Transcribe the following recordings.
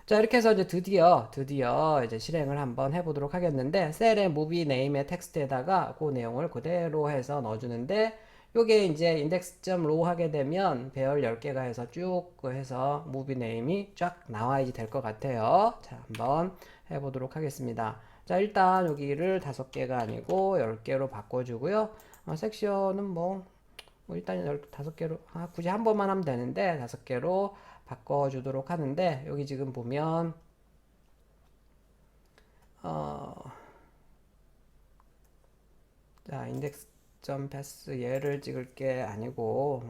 자, 이렇게 해서 이제 드디어 이제 실행을 한번 해보도록 하겠는데, 셀의 무비 네임의 텍스트에다가 그 내용을 그대로 해서 넣어주는데, 요게 이제 index.row 하게 되면 배열 10개가 해서 쭉 해서 무비 네임이 쫙 나와야지 될 것 같아요. 자, 한번 해보도록 하겠습니다. 자, 일단 여기를 5개가 아니고 10개로 바꿔주고요. 섹션은 뭐 일단 5개로, 굳이 한 번만 하면 되는데 5개로 바꿔주도록 하는데, 여기 지금 보면 어, 자, index.pass 얘를 찍을 게 아니고,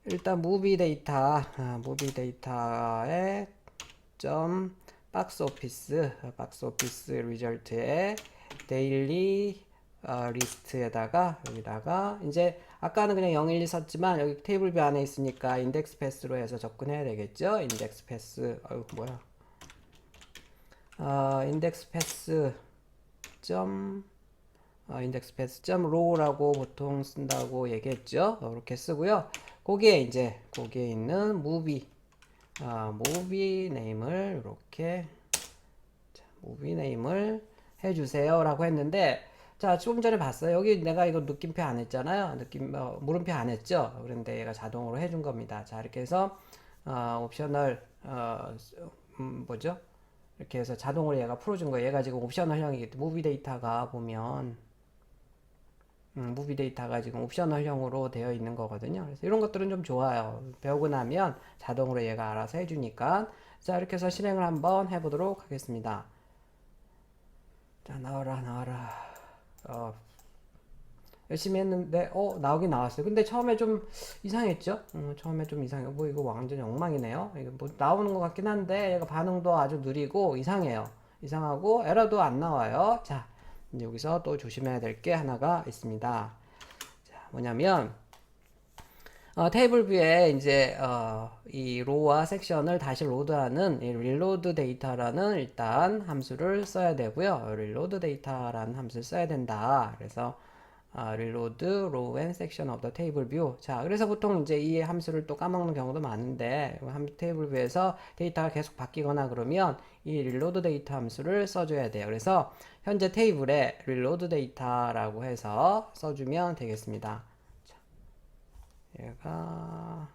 일단 무비 데이터의 점 박스 오피스 리절트의 데일리 리스트에다가 여기다가 이제 아까는 그냥 0, 1, 2 썼지만 여기 테이블 뷰 안에 있으니까 인덱스 패스로 해서 접근해야 되겠죠. 인덱스 패스 뭐야, 인덱스 패스 점 인덱스 패스 점 row라고 보통 쓴다고 얘기했죠. 이렇게 쓰고요. 거기에 있는 무비 네임을 이렇게 무비 네임을 해주세요라고 했는데, 자, 조금 전에 봤어요. 여기 내가 이거 느낌표 안 했잖아요. 물음표 안 했죠. 그런데 얘가 자동으로 해준 겁니다. 자, 이렇게 해서 옵셔널 뭐죠? 이렇게 해서 자동으로 얘가 풀어준 거예요. 얘가 지금 옵셔널형이기 때문에 무비 데이터가 보면 무비 데이터가 지금 옵셔널형으로 되어 있는 거거든요. 그래서 이런 것들은 좀 좋아요. 배우고 나면 자동으로 얘가 알아서 해주니까. 자, 이렇게 해서 실행을 한번 해보도록 하겠습니다. 자, 나와라. 어, 열심히 했는데, 나오긴 나왔어요. 근데 처음에 좀 이상했죠? 처음에 좀 이상해요. 뭐, 이거 완전 엉망이네요. 이거 뭐, 나오는 것 같긴 한데, 얘가 반응도 아주 느리고, 이상해요. 이상하고, 에러도 안 나와요. 자, 이제 여기서 또 조심해야 될 게 하나가 있습니다. 자, 뭐냐면, 테이블 뷰에 이제 이 로우와 섹션을 다시 로드하는 이 reload 데이터라는 일단 함수를 써야 되고요. reload 데이터라는 함수를 써야 된다. 그래서 reload row and section of the table view. 자, 그래서 보통 이제 이 함수를 또 까먹는 경우도 많은데, 테이블 뷰에서 데이터가 계속 바뀌거나 그러면 이 reload 데이터 함수를 써줘야 돼요. 그래서 현재 테이블에 reload 데이터라고 해서 써주면 되겠습니다. 얘가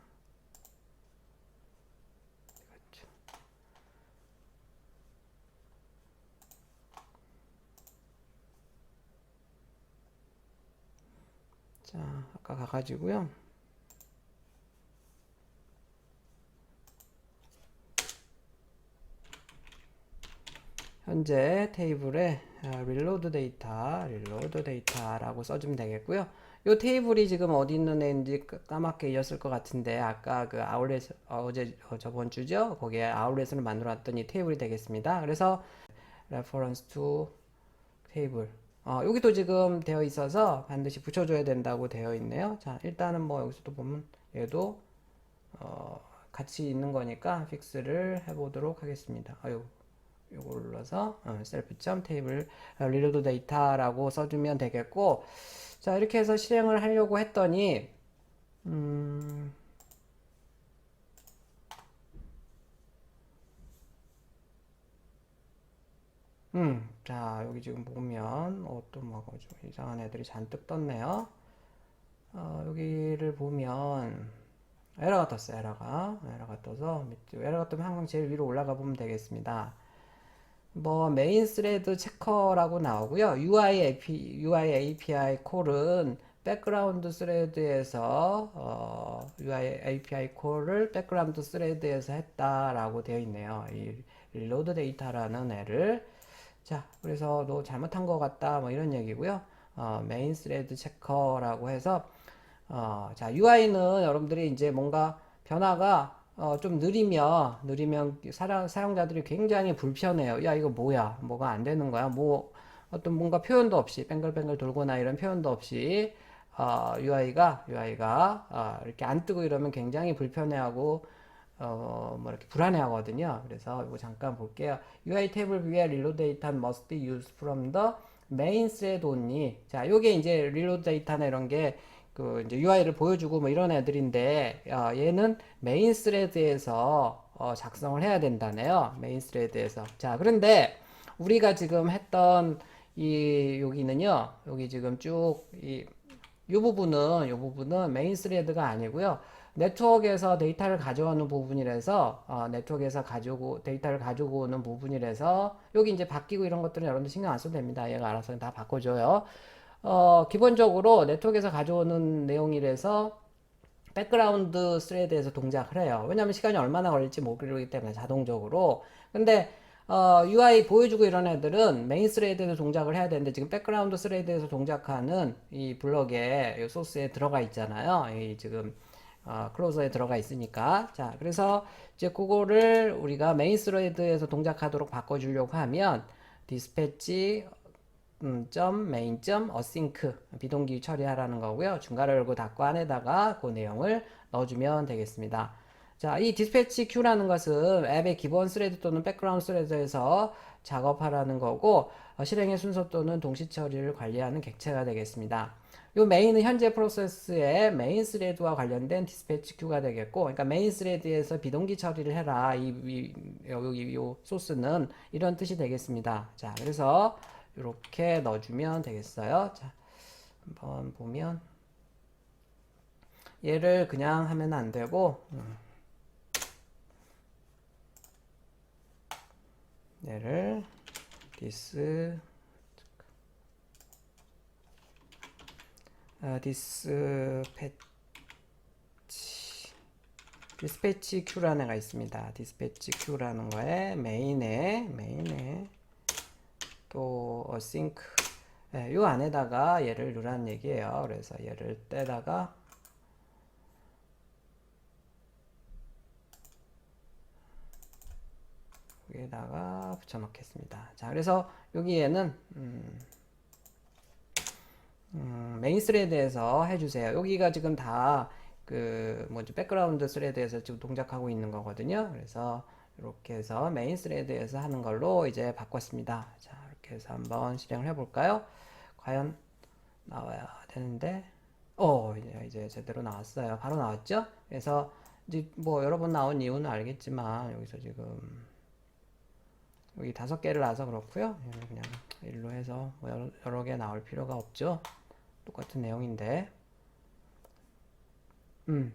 자, 아까 가가지고요. 현재 테이블에 reload 데이터라고 써주면 되겠고요. 이 테이블이 지금 어디 있는 애인지 까맣게 잊었을 것 같은데, 아까 그 아울렛 저번 주죠? 거기에 아울렛을 만들어 놨더니 테이블이 되겠습니다. 그래서 reference to 테이블, 여기도 지금 되어 있어서 반드시 붙여줘야 된다고 되어 있네요. 자, 일단은 뭐 여기서도 보면 얘도 같이 있는 거니까 픽스를 해보도록 하겠습니다. 요걸 눌러서 self.table reload data라고 써주면 되겠고, 자, 이렇게 해서 실행을 하려고 했더니 자, 여기 지금 보면 또 뭐가 좀 이상한 애들이 잔뜩 떴네요. 여기를 보면 에러가 떴어요. 에러가 떠서 에러가 뜨면 항상 제일 위로 올라가 보면 되겠습니다. 뭐 메인 스레드 체커라고 나오고요. UI API 콜은 백그라운드 스레드에서 UI API 콜을 백그라운드 스레드에서 했다라고 되어 있네요. 이 reload 데이터라는 애를. 자, 그래서 너 잘못한 것 같다 뭐 이런 얘기고요. 메인 스레드 체커라고 해서 자, UI는 여러분들이 이제 뭔가 변화가 좀 느리면 사용자들이 굉장히 불편해요. 야, 이거 뭐야? 뭐가 안 되는 거야? 뭐, 어떤 뭔가 표현도 없이, 뱅글뱅글 돌거나 이런 표현도 없이, UI가 이렇게 안 뜨고 이러면 굉장히 불편해하고, 뭐 이렇게 불안해하거든요. 그래서 이거 잠깐 볼게요. UI 테이블 뷰에 reload data must be used from the main thread only. 자, 요게 이제 reload 데이터나 이런 게 그 이제 UI를 보여주고 뭐 이런 애들인데 얘는 메인 스레드에서 작성을 해야 된다네요. 메인 스레드에서. 자, 그런데 우리가 지금 했던 이 여기는요. 여기 지금 쭉 이 부분은 메인 스레드가 아니고요. 네트워크에서 데이터를 가져오는 부분이라서 네트워크에서 데이터를 가지고 오는 부분이라서 여기 이제 바뀌고 이런 것들은 여러분들 신경 안 써도 됩니다. 얘가 알아서 다 바꿔줘요. 기본적으로 네트워크에서 가져오는 내용이라서 백그라운드 스레드에서 동작을 해요. 왜냐하면 시간이 얼마나 걸릴지 모르기 때문에 자동적으로. 근데 UI 보여주고 이런 애들은 메인 스레드에서 동작을 해야 되는데 지금 백그라운드 스레드에서 동작하는 이 블럭에 이 소스에 들어가 있잖아요. 이 지금 클로저에 들어가 있으니까. 자, 그래서 이제 그거를 우리가 메인 스레드에서 동작하도록 바꿔주려고 하면 디스패치 점 메인 점 어싱크 비동기 처리하라는 거고요. 중괄호 열고 닫고 안에다가 그 내용을 넣어주면 되겠습니다. 자, 이 디스패치 큐라는 것은 앱의 기본 스레드 또는 백그라운드 스레드에서 작업하라는 거고 실행의 순서 또는 동시 처리를 관리하는 객체가 되겠습니다. 이 메인은 현재 프로세스의 메인 스레드와 관련된 디스패치 큐가 되겠고, 그러니까 메인 스레드에서 비동기 처리를 해라. 여기 이 소스는 이런 뜻이 되겠습니다. 자, 그래서 이렇게 넣어주면 되겠어요. 자, 한번 보면 얘를 그냥 하면 안 되고 얘를 디스패치 큐라는 애가 있습니다. 디스패치 큐라는 거에 메인에 또 async 요 안에다가 얘를 넣으라는 얘기예요. 그래서 얘를 떼다가 여기에다가 붙여 넣겠습니다. 자, 그래서 여기에는 메인 스레드에서 해주세요. 여기가 지금 다 그 뭐지 백그라운드 스레드에서 지금 동작하고 있는 거거든요. 그래서 이렇게 해서 메인 스레드에서 하는 걸로 이제 바꿨습니다. 자, 이렇게 해서 한번 실행을 해볼까요? 과연 나와야 되는데, 이제 제대로 나왔어요. 바로 나왔죠? 그래서 이제 뭐 여러 번 나온 이유는 알겠지만 여기서 지금 여기 5개를 놔서 그렇고요. 그냥 일로 해서 뭐 여러 개 나올 필요가 없죠. 똑같은 내용인데.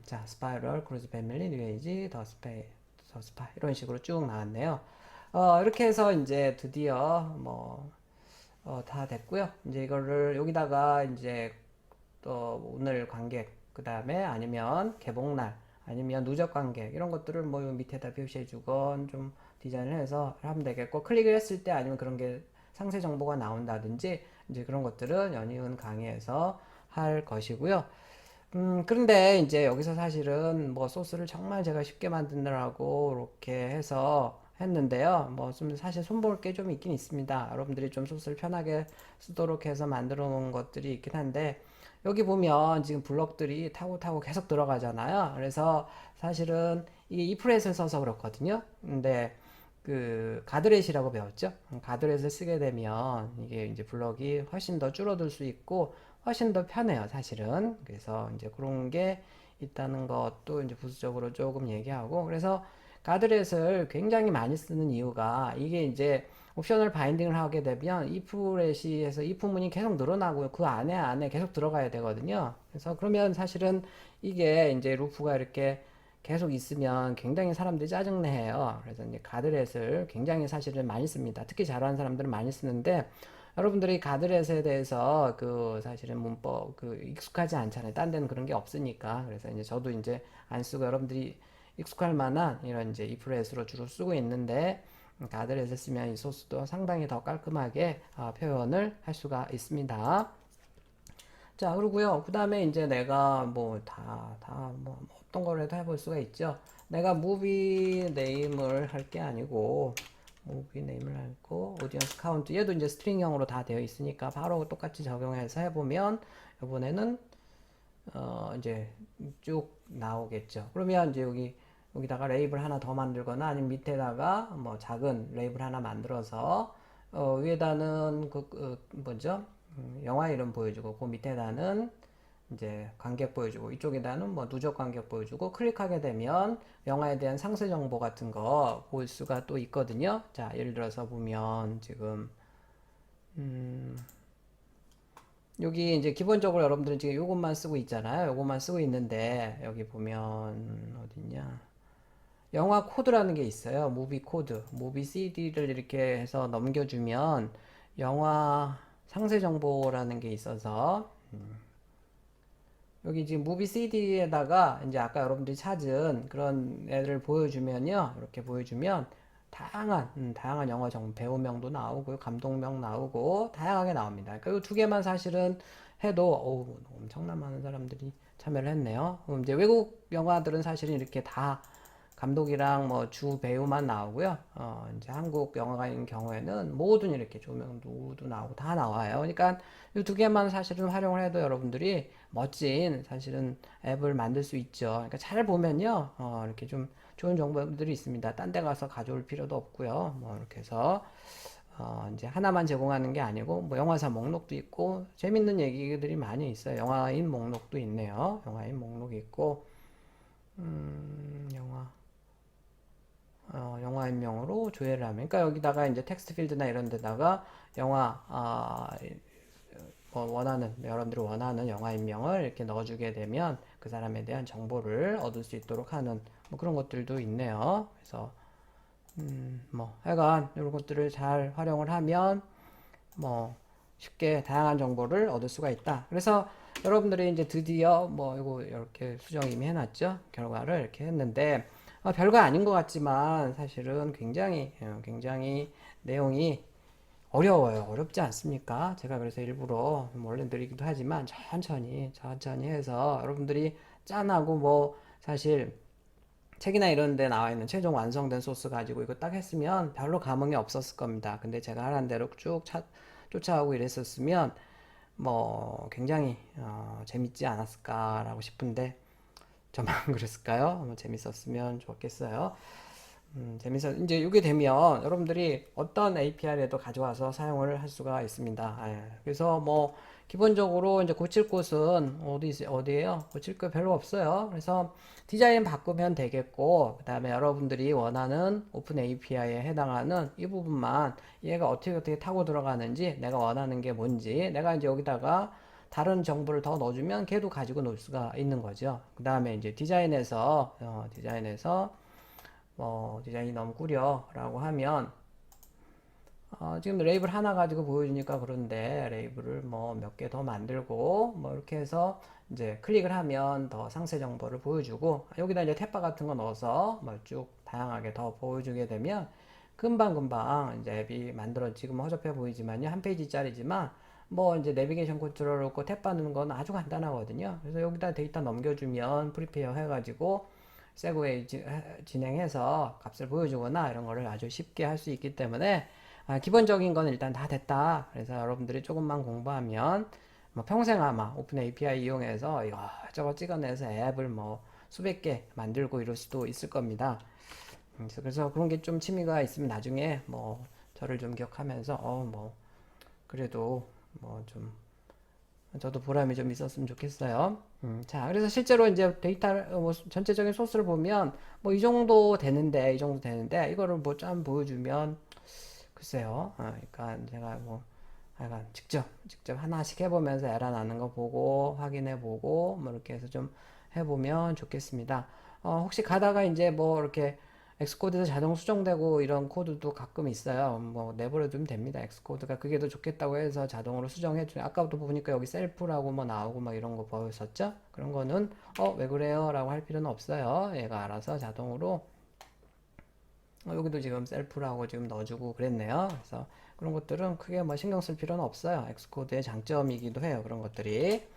자, 스파이럴, 크루즈 패밀리, 뉴에이지, 더 스파 이런 식으로 쭉 나왔네요. 이렇게 해서 이제 드디어 뭐 다 됐고요. 이제 이거를 여기다가 이제 또 오늘 관객 그 다음에 아니면 개봉날 아니면 누적 관객 이런 것들을 뭐 밑에다 표시해 주건 좀 디자인을 해서 하면 되겠고 클릭을 했을 때 아니면 그런 게 상세 정보가 나온다든지 이제 그런 것들은 연이은 강의에서 할 것이고요. 그런데 이제 여기서 사실은 뭐 소스를 정말 제가 쉽게 만드느라고 이렇게 해서 했는데요. 뭐 좀 사실 손볼 게 좀 있긴 있습니다. 여러분들이 좀 소스를 편하게 쓰도록 해서 만들어 놓은 것들이 있긴 한데 여기 보면 지금 블럭들이 타고 계속 들어가잖아요. 그래서 사실은 이게 이프렛을 써서 그렇거든요. 근데 그 가드렛이라고 배웠죠. 가드렛을 쓰게 되면 이게 이제 블럭이 훨씬 더 줄어들 수 있고 훨씬 더 편해요, 사실은. 그래서 이제 그런 게 있다는 것도 이제 부수적으로 조금 얘기하고 그래서 가드렛을 굉장히 많이 쓰는 이유가 이게 이제 옵셔널 바인딩을 하게 되면 iflet이 해서 if문이 계속 늘어나고 그 안에 계속 들어가야 되거든요. 그래서 그러면 사실은 이게 이제 루프가 이렇게 계속 있으면 굉장히 사람들이 짜증내요. 그래서 이제 가드렛을 굉장히 사실은 많이 씁니다. 특히 잘하는 사람들은 많이 쓰는데 여러분들이 가드렛에 대해서 그 사실은 문법 그 익숙하지 않잖아요. 딴 데는 그런 게 없으니까. 그래서 이제 저도 이제 안 쓰고 여러분들이 익숙할 만한 이런 이제 이프렛으로 주로 쓰고 있는데 가드렛을 쓰면 이 소스도 상당히 더 깔끔하게 표현을 할 수가 있습니다. 자, 그러고요. 그 다음에 이제 내가 뭐 뭐 어떤 걸 해도 해볼 수가 있죠. 내가 무비 네임을 할 게 아니고 무비 네임을 하고 오디언스 카운트 얘도 이제 스트링형으로 다 되어 있으니까 바로 똑같이 적용해서 해보면 이번에는 이제 쭉 나오겠죠. 그러면 이제 여기다가 레이블 하나 더 만들거나 아니면 밑에다가 뭐 작은 레이블 하나 만들어서 위에다는 뭐죠? 영화 이름 보여주고 그 밑에다는 이제 관객 보여주고 이쪽에다는 뭐 누적 관객 보여주고 클릭하게 되면 영화에 대한 상세 정보 같은 거 볼 수가 또 있거든요. 자, 예를 들어서 보면 지금 여기 이제 기본적으로 여러분들은 지금 요것만 쓰고 있잖아요. 요것만 쓰고 있는데 여기 보면 어딨냐? 영화 코드라는 게 있어요. 무비 코드. 무비 CD를 이렇게 해서 넘겨주면 영화 상세 정보라는 게 있어서 여기 지금 무비 CD에다가 이제 아까 여러분들이 찾은 그런 애를 보여주면요. 이렇게 보여주면 다양한 영화 배우명도 나오고 감독명 나오고 다양하게 나옵니다. 그러니까 이 두 개만 사실은 해도 엄청난 많은 사람들이 참여를 했네요. 이제 외국 영화들은 사실은 이렇게 다 감독이랑 뭐 주 배우만 나오고요. 이제 한국 영화관인 경우에는 모든 이렇게 조명 누구도 나오고 다 나와요. 그러니까 이 두 개만 사실은 활용을 해도 여러분들이 멋진 사실은 앱을 만들 수 있죠. 그러니까 잘 보면요. 이렇게 좀 좋은 정보들이 있습니다. 딴 데 가서 가져올 필요도 없고요. 뭐 이렇게 해서 이제 하나만 제공하는 게 아니고 뭐 영화사 목록도 있고 재밌는 얘기들이 많이 있어요. 영화인 목록도 있네요. 영화인 목록이 있고 영화 영화인명으로 조회를 하면 그러니까 여기다가 이제 텍스트 필드나 이런 데다가 영화 뭐 여러분들이 원하는 영화인명을 이렇게 넣어주게 되면 그 사람에 대한 정보를 얻을 수 있도록 하는 뭐 그런 것들도 있네요. 그래서 뭐 하여간 이런 것들을 잘 활용을 하면 뭐 쉽게 다양한 정보를 얻을 수가 있다. 그래서 여러분들이 이제 드디어 뭐 이거 이렇게 수정 이미 해놨죠. 결과를 이렇게 했는데 별거 아닌 것 같지만 사실은 굉장히 내용이 어려워요. 어렵지 않습니까? 제가 그래서 일부러 원래 느리기도 하지만 천천히 해서 여러분들이 짠하고 뭐 사실 책이나 이런 데 나와 있는 최종 완성된 소스 가지고 이거 딱 했으면 별로 감흥이 없었을 겁니다. 근데 제가 하라는 대로 쭉 쫓아가고 이랬었으면 뭐 굉장히 재밌지 않았을까라고 싶은데 저만 그랬을까요? 뭐 재밌었으면 좋겠어요. 이제 이게 되면 여러분들이 어떤 API라도 가져와서 사용을 할 수가 있습니다. 그래서 뭐 기본적으로 이제 고칠 곳은 어디에요? 고칠 거 별로 없어요. 그래서 디자인 바꾸면 되겠고, 그 다음에 여러분들이 원하는 오픈 API에 해당하는 이 부분만 얘가 어떻게 타고 들어가는지, 내가 원하는 게 뭔지, 내가 이제 여기다가 다른 정보를 더 넣어주면 걔도 가지고 놀 수가 있는 거죠. 그 다음에 이제 디자인에서 디자인이 너무 꾸려 라고 하면 지금 레이블 하나 가지고 보여주니까 그런데 레이블을 뭐 몇 개 더 만들고 뭐 이렇게 해서 이제 클릭을 하면 더 상세 정보를 보여주고 여기다 이제 탭바 같은 거 넣어서 뭐 쭉 다양하게 더 보여주게 되면 금방 이제 앱이 지금 허접해 보이지만요. 한 페이지짜리지만 뭐 이제 내비게이션 컨트롤 넣고 탭 받는 건 아주 간단하거든요. 그래서 여기다 데이터 넘겨주면 프리페어 해가지고 세그웨이 진행해서 값을 보여주거나 이런 거를 아주 쉽게 할 수 있기 때문에 기본적인 건 일단 다 됐다. 그래서 여러분들이 조금만 공부하면 뭐 평생 아마 오픈 API 이용해서 이거저거 찍어내서 앱을 뭐 수백 개 만들고 이럴 수도 있을 겁니다. 그래서 그런 게 좀 취미가 있으면 나중에 뭐 저를 좀 기억하면서 뭐 그래도 뭐 좀 저도 보람이 좀 있었으면 좋겠어요. 자, 그래서 실제로 이제 뭐 전체적인 소스를 보면 뭐 이 정도 되는데 이거를 뭐 좀 보여주면 글쎄요. 그러니까 제가 뭐 약간 직접 하나씩 해보면서 에러 나는 거 보고 확인해 보고 뭐 이렇게 해서 좀 해보면 좋겠습니다. 혹시 가다가 이제 뭐 이렇게 엑스코드에서 자동 수정되고 이런 코드도 가끔 있어요. 뭐 내버려두면 됩니다. 엑스코드가 그게 더 좋겠다고 해서 자동으로 수정해 주요. 아까부터 보니까 여기 셀프라고 뭐 나오고 막 이런 거 보였었죠? 그런 거는 왜 그래요? 라고 할 필요는 없어요. 얘가 알아서 자동으로 여기도 지금 셀프라고 지금 넣어주고 그랬네요. 그래서 그런 것들은 크게 뭐 신경 쓸 필요는 없어요. 엑스코드의 장점이기도 해요. 그런 것들이.